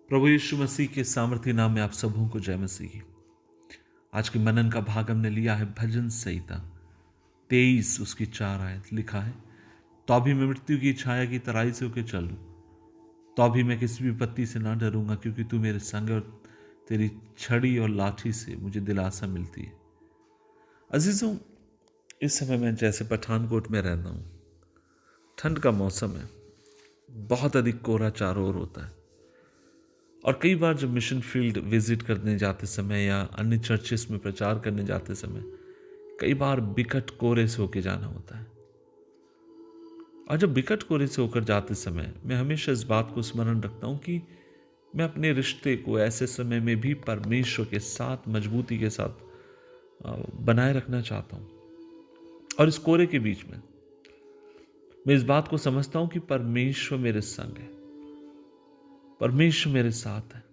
प्रभु यीशु मसीह के सामर्थ्य नाम में आप सबों को जय मसीह की। आज के मनन का भाग हमने लिया है भजन संहिता 23 उसकी 4 आयत। लिखा है, तो भी मैं मृत्यु की छाया की तराई से होकर चलूं, तो भी मैं किसी भी विपत्ति से ना डरूंगा, क्योंकि तू मेरे संग और तेरी छड़ी और लाठी से मुझे दिलासा मिलती है। अजीजों, इस समय मैं जैसे पठानकोट में रहता हूँ, ठंड का मौसम है, बहुत अधिक कोहरा चारों ओर होता है। और कई बार जब मिशन फील्ड विजिट करने जाते समय या अन्य चर्चेस में प्रचार करने जाते समय कई बार बिकट कोहरे से होकर जाना होता है। और जब बिकट कोहरे से होकर जाते समय मैं हमेशा इस बात को स्मरण रखता हूँ कि मैं अपने रिश्ते को ऐसे समय में भी परमेश्वर के साथ मजबूती के साथ बनाए रखना चाहता हूँ। और इस कोहरे के बीच में मैं इस बात को समझता हूँ कि परमेश्वर मेरे संग है, परमेश्वर मेरे साथ है।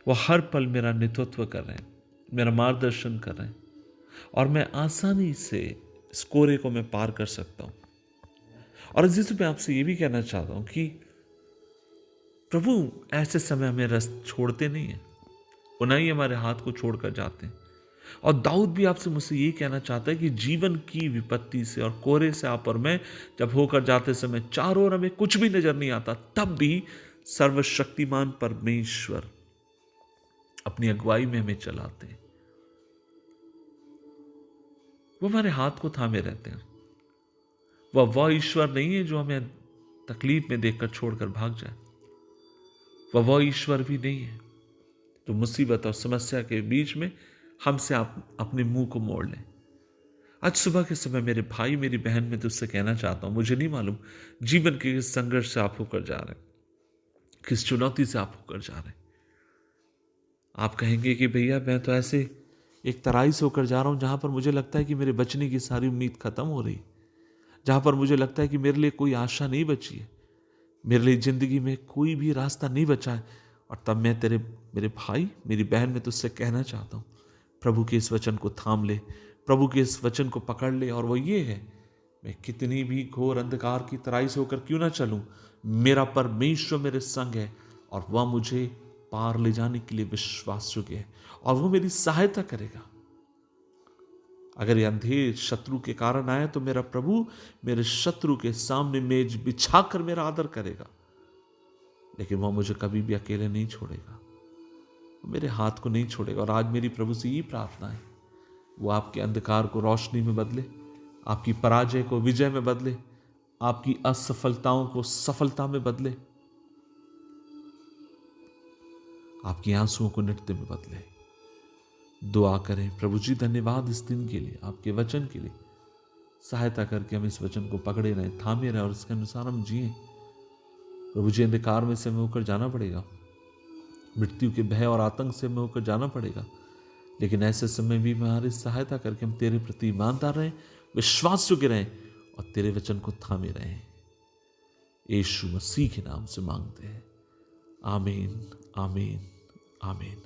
वो हर पल मेरा नेतृत्व कर रहे हैं, मेरा मार्गदर्शन कर रहे हैं, और मैं आसानी से इस कोहरे को मैं पार कर सकता हूं। और जिस मैं आपसे ये भी कहना चाहता हूं कि प्रभु ऐसे समय हमें रास्ता छोड़ते नहीं है, वो ना ही हमारे हाथ को छोड़कर जाते हैं। और दाऊद भी आपसे मुझसे ये कहना चाहता है कि जीवन की विपत्ति से और कोहरे से आप और मैं जब होकर जाते समय चारों ओर हमें कुछ भी नजर नहीं आता, तब भी सर्वशक्तिमान परमेश्वर अपनी अगुवाई में हमें चलाते हैं। वो हमारे हाथ को थामे रहते हैं। वह ईश्वर नहीं है जो हमें तकलीफ में देखकर छोड़कर भाग जाए। वह ईश्वर भी नहीं है जो मुसीबत और समस्या के बीच में हमसे आप अपने मुंह को मोड़ लें। आज सुबह के समय मेरे भाई मेरी बहन, मैं तुझसे कहना चाहता हूं, मुझे नहीं मालूम जीवन के किस संघर्ष से आप होकर जा रहे हैं, किस चुनौती से आप होकर जा रहे हैं। आप कहेंगे कि भैया मैं तो ऐसे एक तराई से होकर जा रहा हूं जहां पर मुझे लगता है कि मेरे बचने की सारी उम्मीद खत्म हो रही, जहां पर मुझे लगता है कि मेरे लिए कोई आशा नहीं बची है, मेरे लिए जिंदगी में कोई भी रास्ता नहीं बचा है। और तब मैं मेरे भाई मेरी बहन, मैं तुझसे कहना चाहता हूं, प्रभु के इस वचन को थाम ले, प्रभु के इस वचन को पकड़ ले। और वो ये है, मैं कितनी भी घोर अंधकार की तराई से होकर क्यों ना चलूं, मेरा परमेश्वर मेरे संग है और वह मुझे पार ले जाने के लिए विश्वास योग्य है, और वो मेरी सहायता करेगा। अगर ये अंधेर शत्रु के कारण आए तो मेरा प्रभु मेरे शत्रु के सामने मेज बिछाकर मेरा आदर करेगा, लेकिन वह मुझे कभी भी अकेले नहीं छोड़ेगा, वो मेरे हाथ को नहीं छोड़ेगा। और आज मेरी प्रभु से यही प्रार्थना है, वो आपके अंधकार को रोशनी में बदले, आपकी पराजय को विजय में बदले, आपकी असफलताओं को सफलता में बदले, आपकी आंसुओं को नृत्य में बदले। दुआ करें, प्रभु जी धन्यवाद इस दिन के लिए, आपके वचन के लिए। सहायता करके हम इस वचन को पकड़े रहें, थामे रहें और इसके अनुसार हम जिए। प्रभु जी, अंधकार में से हमें होकर जाना पड़ेगा, मृत्यु के भय और आतंक से हमें होकर जाना पड़ेगा, लेकिन ऐसे समय भी हमारी सहायता करके हम तेरे प्रति ईमानदार रहें, विश्वास योग्य रहें और तेरे वचन को थामे रहें। यीशु मसीह के नाम से मांगते हैं, आमीन, आमीन, आमीन।